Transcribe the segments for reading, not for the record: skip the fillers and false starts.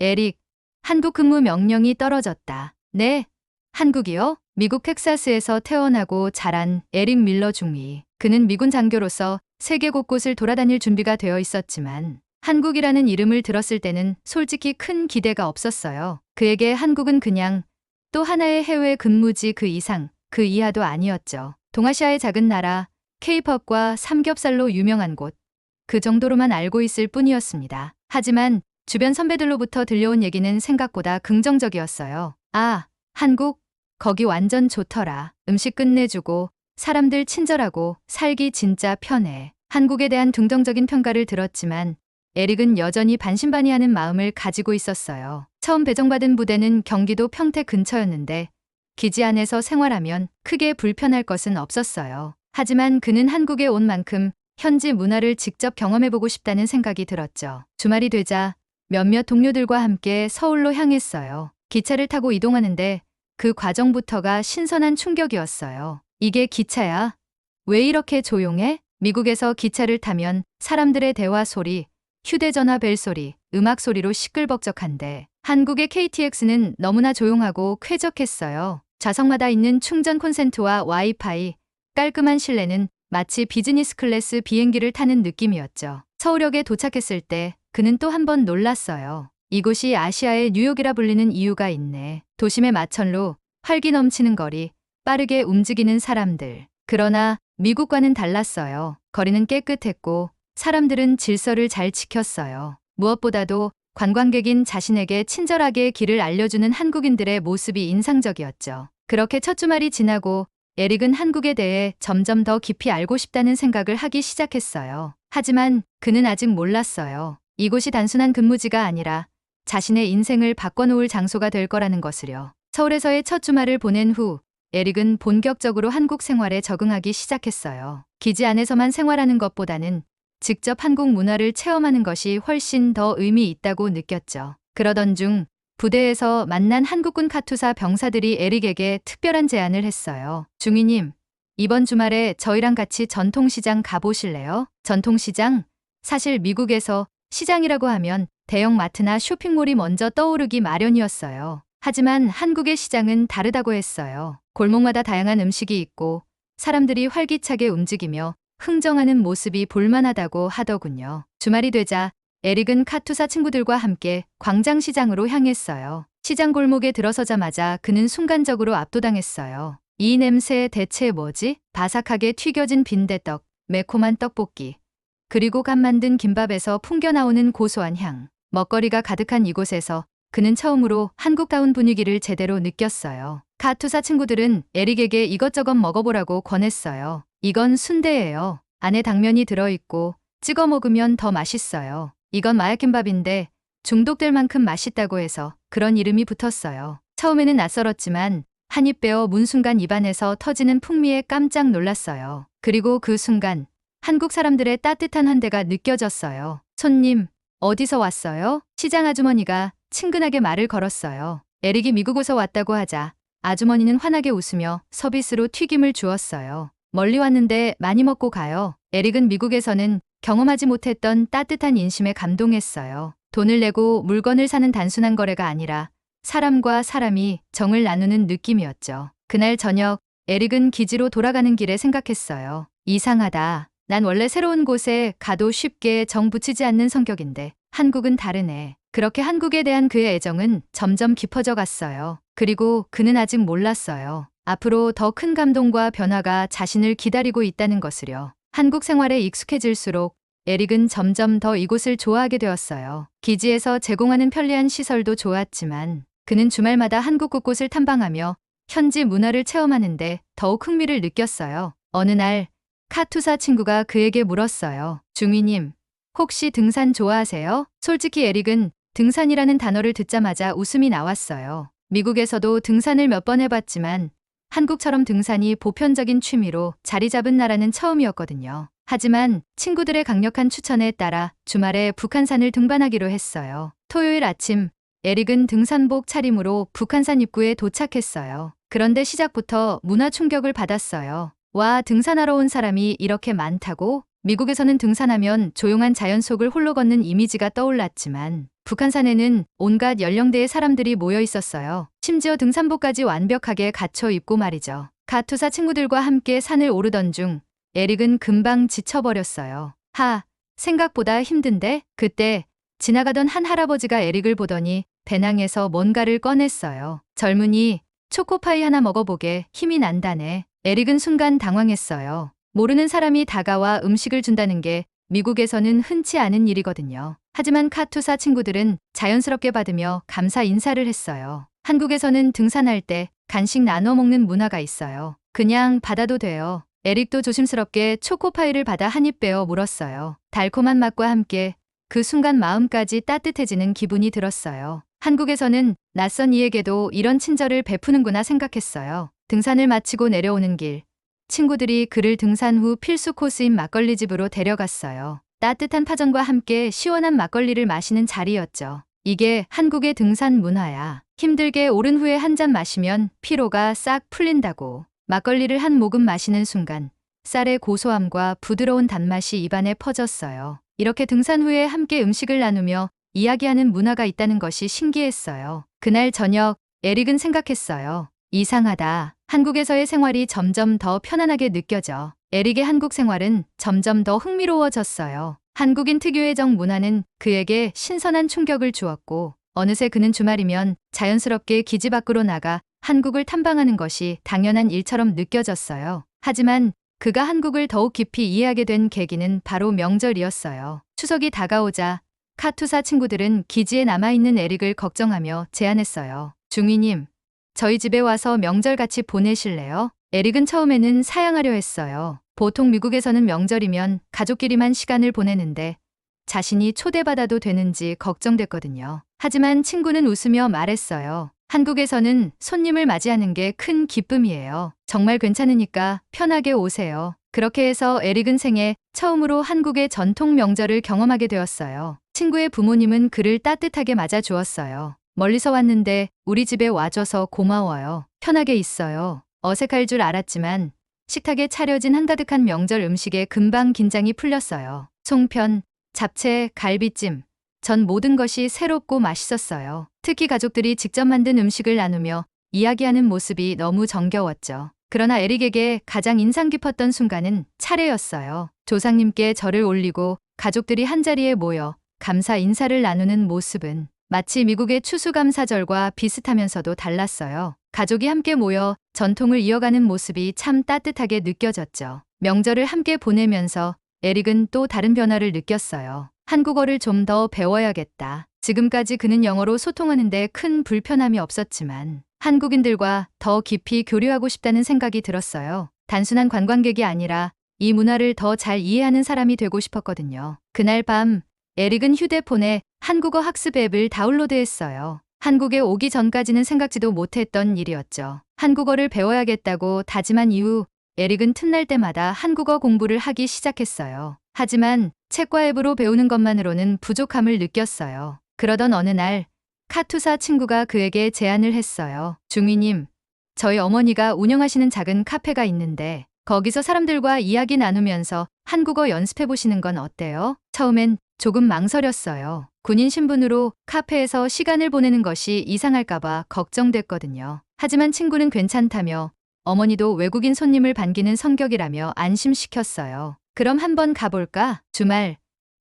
에릭, 한국 근무 명령이 떨어졌다. 네, 한국이요? 미국 텍사스에서 태어나고 자란 에릭 밀러 중위. 그는 미군 장교로서 세계 곳곳을 돌아다닐 준비가 되어 있었지만 한국이라는 이름을 들었을 때는 솔직히 큰 기대가 없었어요. 그에게 한국은 그냥 또 하나의 해외 근무지 그 이상, 그 이하도 아니었죠. 동아시아의 작은 나라, 케이팝과 삼겹살로 유명한 곳, 그 정도로만 알고 있을 뿐이었습니다. 하지만 주변 선배들로부터 들려온 얘기는 생각보다 긍정적이었어요. 아, 한국? 거기 완전 좋더라. 음식 끝내주고, 사람들 친절하고, 살기 진짜 편해. 한국에 대한 긍정적인 평가를 들었지만 에릭은 여전히 반신반의하는 마음을 가지고 있었어요. 처음 배정받은 부대는 경기도 평택 근처였는데 기지 안에서 생활하면 크게 불편할 것은 없었어요. 하지만 그는 한국에 온 만큼 현지 문화를 직접 경험해보고 싶다는 생각이 들었죠. 주말이 되자 몇몇 동료들과 함께 서울로 향했어요. 기차를 타고 이동하는데 그 과정부터가 신선한 충격이었어요. 이게 기차야? 왜 이렇게 조용해? 미국에서 기차를 타면 사람들의 대화 소리, 휴대전화 벨 소리, 음악 소리로 시끌벅적한데 한국의 KTX는 너무나 조용하고 쾌적했어요. 좌석마다 있는 충전 콘센트와 와이파이, 깔끔한 실내는 마치 비즈니스 클래스 비행기를 타는 느낌이었죠. 서울역에 도착했을 때 그는 또 한 번 놀랐어요. 이곳이 아시아의 뉴욕이라 불리는 이유가 있네. 도심의 마천루, 활기 넘치는 거리, 빠르게 움직이는 사람들. 그러나 미국과는 달랐어요. 거리는 깨끗했고 사람들은 질서를 잘 지켰어요. 무엇보다도 관광객인 자신에게 친절하게 길을 알려주는 한국인들의 모습이 인상적이었죠. 그렇게 첫 주말이 지나고 에릭은 한국에 대해 점점 더 깊이 알고 싶다는 생각을 하기 시작했어요. 하지만 그는 아직 몰랐어요. 이곳이 단순한 근무지가 아니라 자신의 인생을 바꿔놓을 장소가 될 거라는 것을요. 서울에서의 첫 주말을 보낸 후 에릭은 본격적으로 한국 생활에 적응하기 시작했어요. 기지 안에서만 생활하는 것보다는 직접 한국 문화를 체험하는 것이 훨씬 더 의미 있다고 느꼈죠. 그러던 중 부대에서 만난 한국군 카투사 병사들이 에릭에게 특별한 제안을 했어요. 중위님, 이번 주말에 저희랑 같이 전통시장 가보실래요? 전통시장? 사실 미국에서 시장이라고 하면 대형 마트나 쇼핑몰이 먼저 떠오르기 마련이었어요. 하지만 한국의 시장은 다르다고 했어요. 골목마다 다양한 음식이 있고 사람들이 활기차게 움직이며 흥정하는 모습이 볼만하다고 하더군요. 주말이 되자 에릭은 카투사 친구들과 함께 광장시장으로 향했어요. 시장 골목에 들어서자마자 그는 순간적으로 압도당했어요. 이 냄새 대체 뭐지? 바삭하게 튀겨진 빈대떡, 매콤한 떡볶이, 그리고 갓 만든 김밥에서 풍겨나오는 고소한 향. 먹거리가 가득한 이곳에서 그는 처음으로 한국다운 분위기를 제대로 느꼈어요. 카투사 친구들은 에릭에게 이것저것 먹어보라고 권했어요. 이건 순대예요. 안에 당면이 들어있고 찍어 먹으면 더 맛있어요. 이건 마약김밥인데 중독될 만큼 맛있다고 해서 그런 이름이 붙었어요. 처음에는 낯설었지만 한 입 베어 문 순간 입안에서 터지는 풍미에 깜짝 놀랐어요. 그리고 그 순간 한국 사람들의 따뜻한 환대가 느껴졌어요. 손님, 어디서 왔어요? 시장 아주머니가 친근하게 말을 걸었어요. 에릭이 미국에서 왔다고 하자 아주머니는 환하게 웃으며 서비스로 튀김을 주었어요. 멀리 왔는데 많이 먹고 가요. 에릭은 미국에서는 경험하지 못했던 따뜻한 인심에 감동했어요. 돈을 내고 물건을 사는 단순한 거래가 아니라 사람과 사람이 정을 나누는 느낌이었죠. 그날 저녁 에릭은 기지로 돌아가는 길에 생각했어요. 이상하다. 난 원래 새로운 곳에 가도 쉽게 정 붙이지 않는 성격인데 한국은 다르네. 그렇게 한국에 대한 그의 애정은 점점 깊어져 갔어요. 그리고 그는 아직 몰랐어요. 앞으로 더 큰 감동과 변화가 자신을 기다리고 있다는 것을요. 한국 생활에 익숙해질수록 에릭은 점점 더 이곳을 좋아하게 되었어요. 기지에서 제공하는 편리한 시설도 좋았지만 그는 주말마다 한국 곳곳을 탐방하며 현지 문화를 체험하는데 더욱 흥미를 느꼈어요. 어느 날 카투사 친구가 그에게 물었어요. 중위님, 혹시 등산 좋아하세요? 솔직히 에릭은 등산이라는 단어를 듣자마자 웃음이 나왔어요. 미국에서도 등산을 몇 번 해봤지만 한국처럼 등산이 보편적인 취미로 자리 잡은 나라는 처음이었거든요. 하지만 친구들의 강력한 추천에 따라 주말에 북한산을 등반하기로 했어요. 토요일 아침 에릭은 등산복 차림으로 북한산 입구에 도착했어요. 그런데 시작부터 문화 충격을 받았어요. 와, 등산하러 온 사람이 이렇게 많다고? 미국에서는 등산하면 조용한 자연 속을 홀로 걷는 이미지가 떠올랐지만 북한산에는 온갖 연령대의 사람들이 모여 있었어요. 심지어 등산복까지 완벽하게 갖춰 입고 말이죠. 카투사 친구들과 함께 산을 오르던 중 에릭은 금방 지쳐버렸어요. 생각보다 힘든데? 그때 지나가던 한 할아버지가 에릭을 보더니 배낭에서 뭔가를 꺼냈어요. 젊은이, 초코파이 하나 먹어보게. 힘이 난다네. 에릭은 순간 당황했어요. 모르는 사람이 다가와 음식을 준다는 게 미국에서는 흔치 않은 일이거든요. 하지만 카투사 친구들은 자연스럽게 받으며 감사 인사를 했어요. 한국에서는 등산할 때 간식 나눠 먹는 문화가 있어요. 그냥 받아도 돼요. 에릭도 조심스럽게 초코파이를 받아 한 입 베어 물었어요. 달콤한 맛과 함께 그 순간 마음까지 따뜻해지는 기분이 들었어요. 한국에서는 낯선 이에게도 이런 친절을 베푸는구나 생각했어요. 등산을 마치고 내려오는 길, 친구들이 그를 등산 후 필수 코스인 막걸리 집으로 데려갔어요. 따뜻한 파전과 함께 시원한 막걸리를 마시는 자리였죠. 이게 한국의 등산 문화야. 힘들게 오른 후에 한 잔 마시면 피로가 싹 풀린다고. 막걸리를 한 모금 마시는 순간 쌀의 고소함과 부드러운 단맛이 입안에 퍼졌어요. 이렇게 등산 후에 함께 음식을 나누며 이야기하는 문화가 있다는 것이 신기했어요. 그날 저녁 에릭은 생각했어요. 이상하다. 한국에서의 생활이 점점 더 편안하게 느껴져. 에릭의 한국 생활은 점점 더 흥미로워졌어요. 한국인 특유의 정 문화는 그에게 신선한 충격을 주었고 어느새 그는 주말이면 자연스럽게 기지 밖으로 나가 한국을 탐방하는 것이 당연한 일처럼 느껴졌어요. 하지만 그가 한국을 더욱 깊이 이해하게 된 계기는 바로 명절이었어요. 추석이 다가오자 카투사 친구들은 기지에 남아있는 에릭을 걱정하며 제안했어요. 중위님, 저희 집에 와서 명절 같이 보내실래요? 에릭은 처음에는 사양하려 했어요. 보통 미국에서는 명절이면 가족끼리만 시간을 보내는데 자신이 초대받아도 되는지 걱정됐거든요. 하지만 친구는 웃으며 말했어요. 한국에서는 손님을 맞이하는 게 큰 기쁨이에요. 정말 괜찮으니까 편하게 오세요. 그렇게 해서 에릭은 생애 처음으로 한국의 전통 명절을 경험하게 되었어요. 친구의 부모님은 그를 따뜻하게 맞아주었어요. 멀리서 왔는데 우리 집에 와줘서 고마워요. 편하게 있어요. 어색할 줄 알았지만 식탁에 차려진 한가득한 명절 음식에 금방 긴장이 풀렸어요. 송편, 잡채, 갈비찜, 전 모든 것이 새롭고 맛있었어요. 특히 가족들이 직접 만든 음식을 나누며 이야기하는 모습이 너무 정겨웠죠. 그러나 에릭에게 가장 인상 깊었던 순간은 차례였어요. 조상님께 절을 올리고 가족들이 한자리에 모여 감사 인사를 나누는 모습은 마치 미국의 추수감사절과 비슷하면서도 달랐어요. 가족이 함께 모여 전통을 이어가는 모습이 참 따뜻하게 느껴졌죠. 명절을 함께 보내면서 에릭은 또 다른 변화를 느꼈어요. 한국어를 좀 더 배워야겠다. 지금까지 그는 영어로 소통하는데 큰 불편함이 없었지만 한국인들과 더 깊이 교류하고 싶다는 생각이 들었어요. 단순한 관광객이 아니라 이 문화를 더 잘 이해하는 사람이 되고 싶었거든요. 그날 밤 에릭은 휴대폰에 한국어 학습 앱을 다운로드했어요. 한국에 오기 전까지는 생각지도 못했던 일이었죠. 한국어를 배워야겠다고 다짐한 이후 에릭은 틈날 때마다 한국어 공부를 하기 시작했어요. 하지만 책과 앱으로 배우는 것만으로는 부족함을 느꼈어요. 그러던 어느 날 카투사 친구가 그에게 제안을 했어요. 중위님, 저희 어머니가 운영하시는 작은 카페가 있는데 거기서 사람들과 이야기 나누면서 한국어 연습해 보시는 건 어때요? 처음엔 조금 망설였어요. 군인 신분으로 카페에서 시간을 보내는 것이 이상할까봐 걱정됐거든요. 하지만 친구는 괜찮다며 어머니도 외국인 손님을 반기는 성격이라며 안심시켰어요. 그럼 한번 가볼까? 주말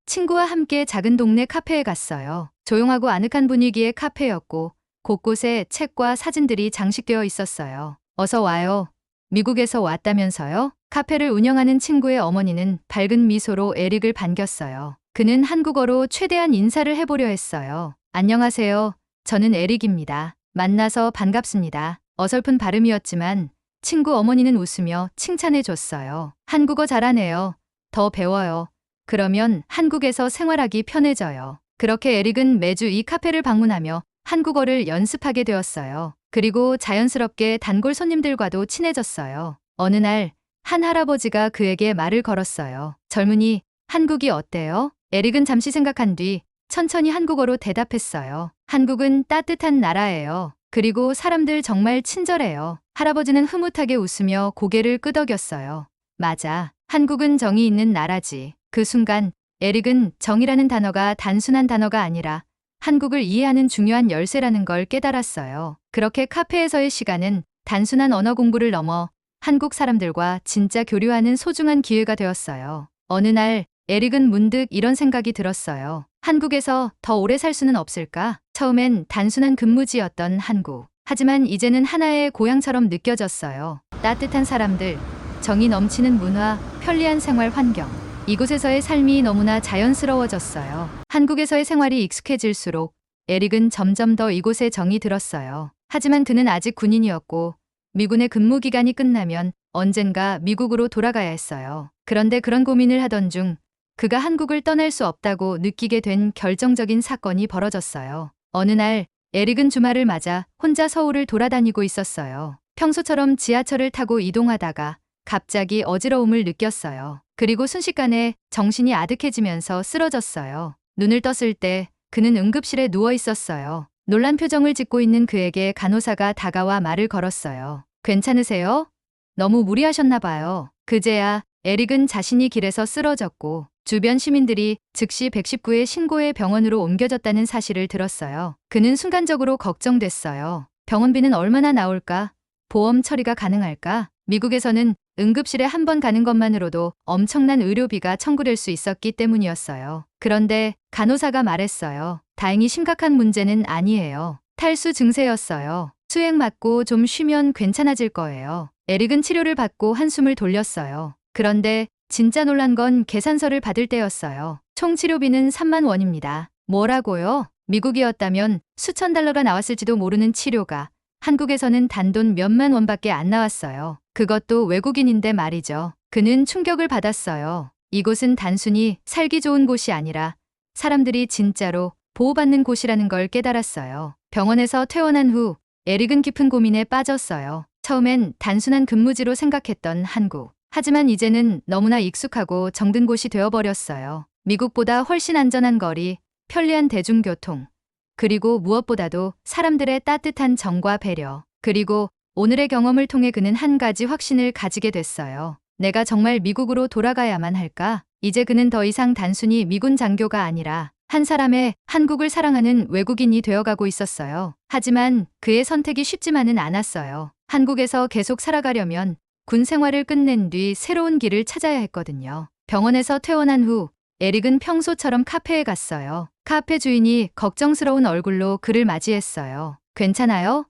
친구와 함께 작은 동네 카페에 갔어요. 조용하고 아늑한 분위기의 카페였고 곳곳에 책과 사진들이 장식되어 있었어요. 어서 와요. 미국에서 왔다면서요? 카페를 운영하는 친구의 어머니는 밝은 미소로 에릭을 반겼어요. 그는 한국어로 최대한 인사를 해보려 했어요. 안녕하세요. 저는 에릭입니다. 만나서 반갑습니다. 어설픈 발음이었지만 친구 어머니는 웃으며 칭찬해줬어요. 한국어 잘하네요. 더 배워요. 그러면 한국에서 생활하기 편해져요. 그렇게 에릭은 매주 이 카페를 방문하며 한국어를 연습하게 되었어요. 그리고 자연스럽게 단골 손님들과도 친해졌어요. 어느 날 한 할아버지가 그에게 말을 걸었어요. 젊은이, 한국이 어때요? 에릭은 잠시 생각한 뒤 천천히 한국어로 대답했어요. 한국은 따뜻한 나라예요. 그리고 사람들 정말 친절해요. 할아버지는 흐뭇하게 웃으며 고개를 끄덕였어요. 맞아. 한국은 정이 있는 나라지. 그 순간 에릭은 정이라는 단어가 단순한 단어가 아니라 한국을 이해하는 중요한 열쇠라는 걸 깨달았어요. 그렇게 카페에서의 시간은 단순한 언어 공부를 넘어 한국 사람들과 진짜 교류하는 소중한 기회가 되었어요. 어느 날 에릭은 문득 이런 생각이 들었어요. 한국에서 더 오래 살 수는 없을까? 처음엔 단순한 근무지였던 한국. 하지만 이제는 하나의 고향처럼 느껴졌어요. 따뜻한 사람들, 정이 넘치는 문화, 편리한 생활 환경. 이곳에서의 삶이 너무나 자연스러워졌어요. 한국에서의 생활이 익숙해질수록 에릭은 점점 더 이곳에 정이 들었어요. 하지만 그는 아직 군인이었고 미군의 근무 기간이 끝나면 언젠가 미국으로 돌아가야 했어요. 그런데 그런 고민을 하던 중 그가 한국을 떠날 수 없다고 느끼게 된 결정적인 사건이 벌어졌어요. 어느 날 에릭은 주말을 맞아 혼자 서울을 돌아다니고 있었어요. 평소처럼 지하철을 타고 이동하다가 갑자기 어지러움을 느꼈어요. 그리고 순식간에 정신이 아득해지면서 쓰러졌어요. 눈을 떴을 때 그는 응급실에 누워 있었어요. 놀란 표정을 짓고 있는 그에게 간호사가 다가와 말을 걸었어요. 괜찮으세요? 너무 무리하셨나 봐요. 그제야 에릭은 자신이 길에서 쓰러졌고 주변 시민들이 즉시 119에 신고해 병원으로 옮겨졌다는 사실을 들었어요. 그는 순간적으로 걱정됐어요. 병원비는 얼마나 나올까? 보험 처리가 가능할까? 미국에서는 응급실에 한 번 가는 것만으로도 엄청난 의료비가 청구될 수 있었기 때문이었어요. 그런데 간호사가 말했어요. 다행히 심각한 문제는 아니에요. 탈수 증세였어요. 수액 맞고 좀 쉬면 괜찮아질 거예요. 에릭은 치료를 받고 한숨을 돌렸어요. 그런데 진짜 놀란 건 계산서를 받을 때였어요. 총 치료비는 3만 원입니다. 뭐라고요? 미국이었다면 수천 달러가 나왔을지도 모르는 치료가 한국에서는 단돈 몇만 원밖에 안 나왔어요. 그것도 외국인인데 말이죠. 그는 충격을 받았어요. 이곳은 단순히 살기 좋은 곳이 아니라 사람들이 진짜로 보호받는 곳이라는 걸 깨달았어요. 병원에서 퇴원한 후 에릭은 깊은 고민에 빠졌어요. 처음엔 단순한 근무지로 생각했던 한국. 하지만 이제는 너무나 익숙하고 정든 곳이 되어버렸어요. 미국보다 훨씬 안전한 거리, 편리한 대중교통, 그리고 무엇보다도 사람들의 따뜻한 정과 배려. 그리고 오늘의 경험을 통해 그는 한 가지 확신을 가지게 됐어요. 내가 정말 미국으로 돌아가야만 할까? 이제 그는 더 이상 단순히 미군 장교가 아니라 한 사람의 한국을 사랑하는 외국인이 되어가고 있었어요. 하지만 그의 선택이 쉽지만은 않았어요. 한국에서 계속 살아가려면 군 생활을 끝낸 뒤 새로운 길을 찾아야 했거든요. 병원에서 퇴원한 후 에릭은 평소처럼 카페에 갔어요. 카페 주인이 걱정스러운 얼굴로 그를 맞이했어요. 괜찮아요?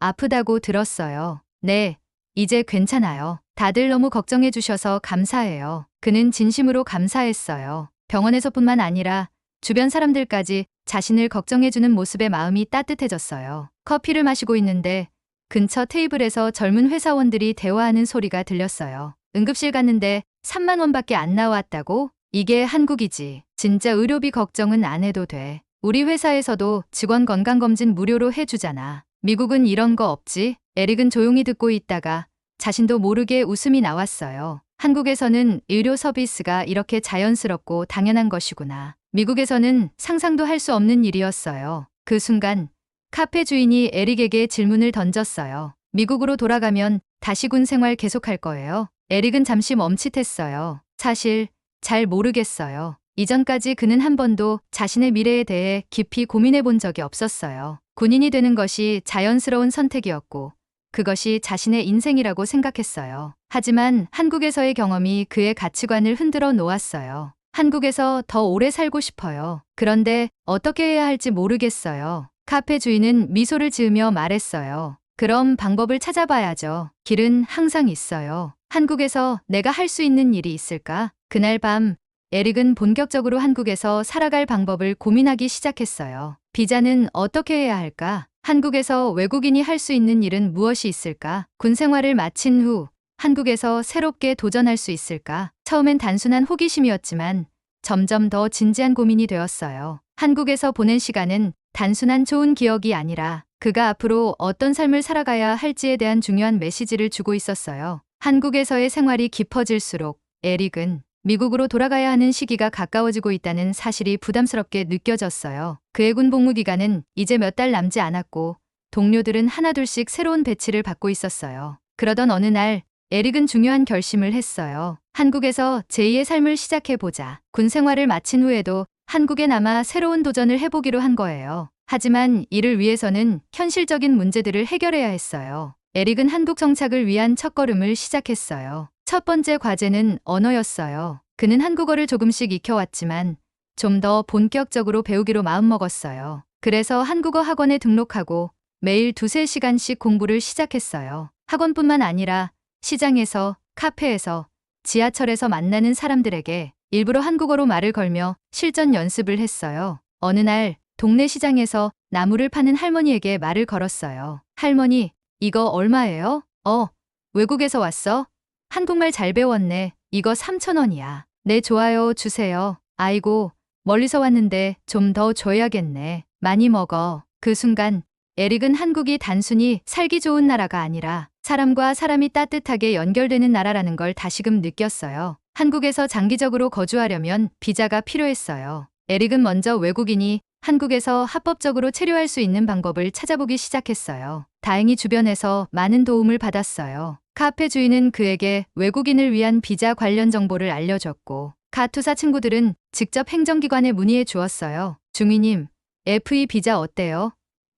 아프다고 들었어요. 네, 이제 괜찮아요. 다들 너무 걱정해 주셔서 감사해요. 그는 진심으로 감사했어요. 병원에서뿐만 아니라 주변 사람들까지 자신을 걱정해주는 모습에 마음이 따뜻해졌어요. 커피를 마시고 있는데 근처 테이블에서 젊은 회사원들이 대화하는 소리가 들렸어요. 응급실 갔는데 3만 원밖에 안 나왔다고? 이게 한국이지. 진짜 의료비 걱정은 안 해도 돼. 우리 회사에서도 직원 건강검진 무료로 해주잖아. 미국은 이런 거 없지? 에릭은 조용히 듣고 있다가 자신도 모르게 웃음이 나왔어요. 한국에서는 의료 서비스가 이렇게 자연스럽고 당연한 것이구나. 미국에서는 상상도 할 수 없는 일이었어요. 그 순간 카페 주인이 에릭에게 질문을 던졌어요. 미국으로 돌아가면 다시 군 생활 계속할 거예요? 에릭은 잠시 멈칫했어요. 사실 잘 모르겠어요. 이전까지 그는 한 번도 자신의 미래에 대해 깊이 고민해 본 적이 없었어요. 군인이 되는 것이 자연스러운 선택이었고 그것이 자신의 인생이라고 생각했어요. 하지만 한국에서의 경험이 그의 가치관을 흔들어 놓았어요. 한국에서 더 오래 살고 싶어요. 그런데 어떻게 해야 할지 모르겠어요. 카페 주인은 미소를 지으며 말했어요. 그럼 방법을 찾아봐야죠. 길은 항상 있어요. 한국에서 내가 할 수 있는 일이 있을까? 그날 밤 에릭은 본격적으로 한국에서 살아갈 방법을 고민하기 시작했어요. 비자는 어떻게 해야 할까? 한국에서 외국인이 할 수 있는 일은 무엇이 있을까? 군 생활을 마친 후 한국에서 새롭게 도전할 수 있을까? 처음엔 단순한 호기심이었지만 점점 더 진지한 고민이 되었어요. 한국에서 보낸 시간은 단순한 좋은 기억이 아니라 그가 앞으로 어떤 삶을 살아가야 할지에 대한 중요한 메시지를 주고 있었어요. 한국에서의 생활이 깊어질수록 에릭은 미국으로 돌아가야 하는 시기가 가까워지고 있다는 사실이 부담스럽게 느껴졌어요. 그의 군 복무 기간은 이제 몇 달 남지 않았고 동료들은 하나둘씩 새로운 배치를 받고 있었어요. 그러던 어느 날 에릭은 중요한 결심을 했어요. 한국에서 제2의 삶을 시작해보자. 군 생활을 마친 후에도 한국에 남아 새로운 도전을 해보기로 한 거예요. 하지만 이를 위해서는 현실적인 문제들을 해결해야 했어요. 에릭은 한국 정착을 위한 첫걸음을 시작했어요. 첫 번째 과제는 언어였어요. 그는 한국어를 조금씩 익혀왔지만 좀 더 본격적으로 배우기로 마음먹었어요. 그래서 한국어 학원에 등록하고 매일 2~3시간씩 공부를 시작했어요. 학원뿐만 아니라 시장에서, 카페에서, 지하철에서 만나는 사람들에게 일부러 한국어로 말을 걸며 실전 연습을 했어요. 어느 날 동네 시장에서 나무를 파는 할머니에게 말을 걸었어요. 할머니, 이거 얼마예요? 외국에서 왔어? 한국말 잘 배웠네. 이거 3,000원이야. 네, 좋아요. 주세요. 아이고, 멀리서 왔는데 좀 더 줘야겠네. 많이 먹어. 그 순간 에릭은 한국이 단순히 살기 좋은 나라가 아니라 사람과 사람이 따뜻하게 연결되는 나라라는 걸 다시금 느꼈어요. 한국에서 장기적으로 거주하려면 비자가 필요했어요. 에릭은 먼저 외국인이 한국에서 합법적으로 체류할 수 있는 방법을 찾아보기 시작했어요. 다행히 주변에서 많은 도움을 받았어요. 카페 주인은 그에게 외국인을 위한 비자 관련 정보를 알려줬고, 카투사 친구들은 직접 행정기관에 문의해 주었어요. 중위님, F2 비자 어때요?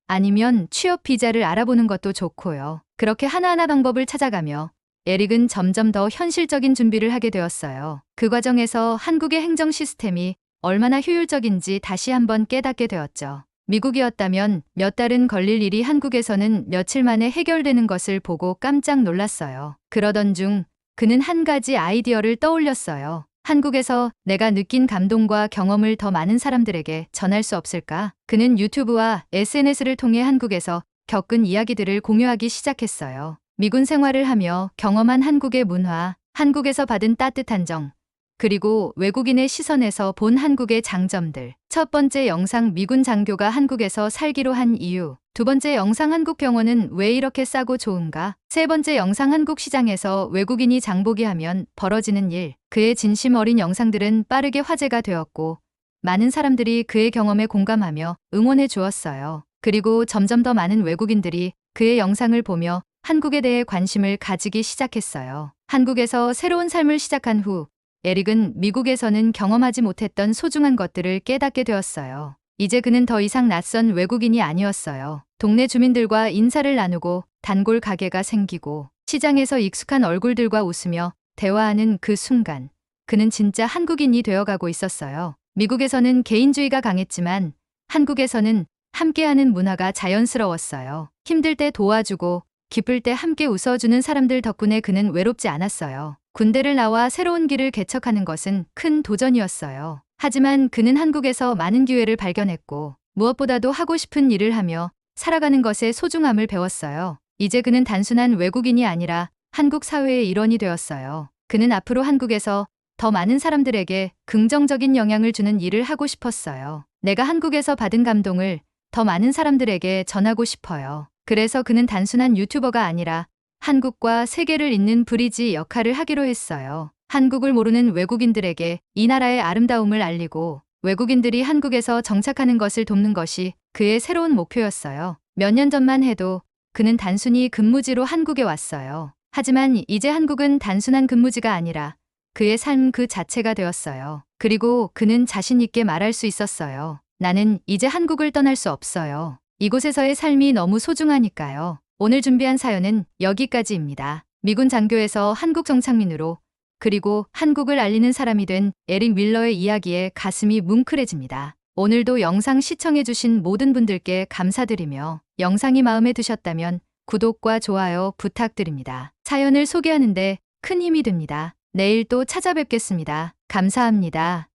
아니면 취업 비자를 알아보는 것도 좋고요. 그렇게 하나하나 방법을 찾아가며 에릭은 점점 더 현실적인 준비를 하게 되었어요. 그 과정에서 한국의 행정 시스템이 얼마나 효율적인지 다시 한번 깨닫게 되었죠. 미국이었다면 몇 달은 걸릴 일이 한국에서는 며칠 만에 해결되는 것을 보고 깜짝 놀랐어요. 그러던 중 그는 한 가지 아이디어를 떠올렸어요. 한국에서 내가 느낀 감동과 경험을 더 많은 사람들에게 전할 수 없을까? 그는 유튜브와 SNS를 통해 한국에서 겪은 이야기들을 공유하기 시작했어요. 미군 생활을 하며 경험한 한국의 문화, 한국에서 받은 따뜻한 정, 그리고 외국인의 시선에서 본 한국의 장점들. 첫 번째 영상, 미군 장교가 한국에서 살기로 한 이유. 두 번째 영상, 한국 병원은 왜 이렇게 싸고 좋은가? 세 번째 영상, 한국 시장에서 외국인이 장보기 하면 벌어지는 일. 그의 진심 어린 영상들은 빠르게 화제가 되었고 많은 사람들이 그의 경험에 공감하며 응원해 주었어요. 그리고 점점 더 많은 외국인들이 그의 영상을 보며 한국에 대해 관심을 가지기 시작했어요. 한국에서 새로운 삶을 시작한 후 에릭은 미국에서는 경험하지 못했던 소중한 것들을 깨닫게 되었어요. 이제 그는 더 이상 낯선 외국인이 아니었어요. 동네 주민들과 인사를 나누고 단골 가게가 생기고 시장에서 익숙한 얼굴들과 웃으며 대화하는 그 순간 그는 진짜 한국인이 되어가고 있었어요. 미국에서는 개인주의가 강했지만 한국에서는 함께하는 문화가 자연스러웠어요. 힘들 때 도와주고 기쁠 때 함께 웃어주는 사람들 덕분에 그는 외롭지 않았어요. 군대를 나와 새로운 길을 개척하는 것은 큰 도전이었어요. 하지만 그는 한국에서 많은 기회를 발견했고 무엇보다도 하고 싶은 일을 하며 살아가는 것의 소중함을 배웠어요. 이제 그는 단순한 외국인이 아니라 한국 사회의 일원이 되었어요. 그는 앞으로 한국에서 더 많은 사람들에게 긍정적인 영향을 주는 일을 하고 싶었어요. 내가 한국에서 받은 감동을 더 많은 사람들에게 전하고 싶어요. 그래서 그는 단순한 유튜버가 아니라 한국과 세계를 잇는 브리지 역할을 하기로 했어요. 한국을 모르는 외국인들에게 이 나라의 아름다움을 알리고 외국인들이 한국에서 정착하는 것을 돕는 것이 그의 새로운 목표였어요. 몇 년 전만 해도 그는 단순히 근무지로 한국에 왔어요. 하지만 이제 한국은 단순한 근무지가 아니라 그의 삶 그 자체가 되었어요. 그리고 그는 자신 있게 말할 수 있었어요. 나는 이제 한국을 떠날 수 없어요. 이곳에서의 삶이 너무 소중하니까요. 오늘 준비한 사연은 여기까지입니다. 미군 장교에서 한국 정착민으로 그리고 한국을 알리는 사람이 된 에릭 밀러의 이야기에 가슴이 뭉클해집니다. 오늘도 영상 시청해주신 모든 분들께 감사드리며 영상이 마음에 드셨다면 구독과 좋아요 부탁드립니다. 사연을 소개하는데 큰 힘이 됩니다. 내일 또 찾아뵙겠습니다. 감사합니다.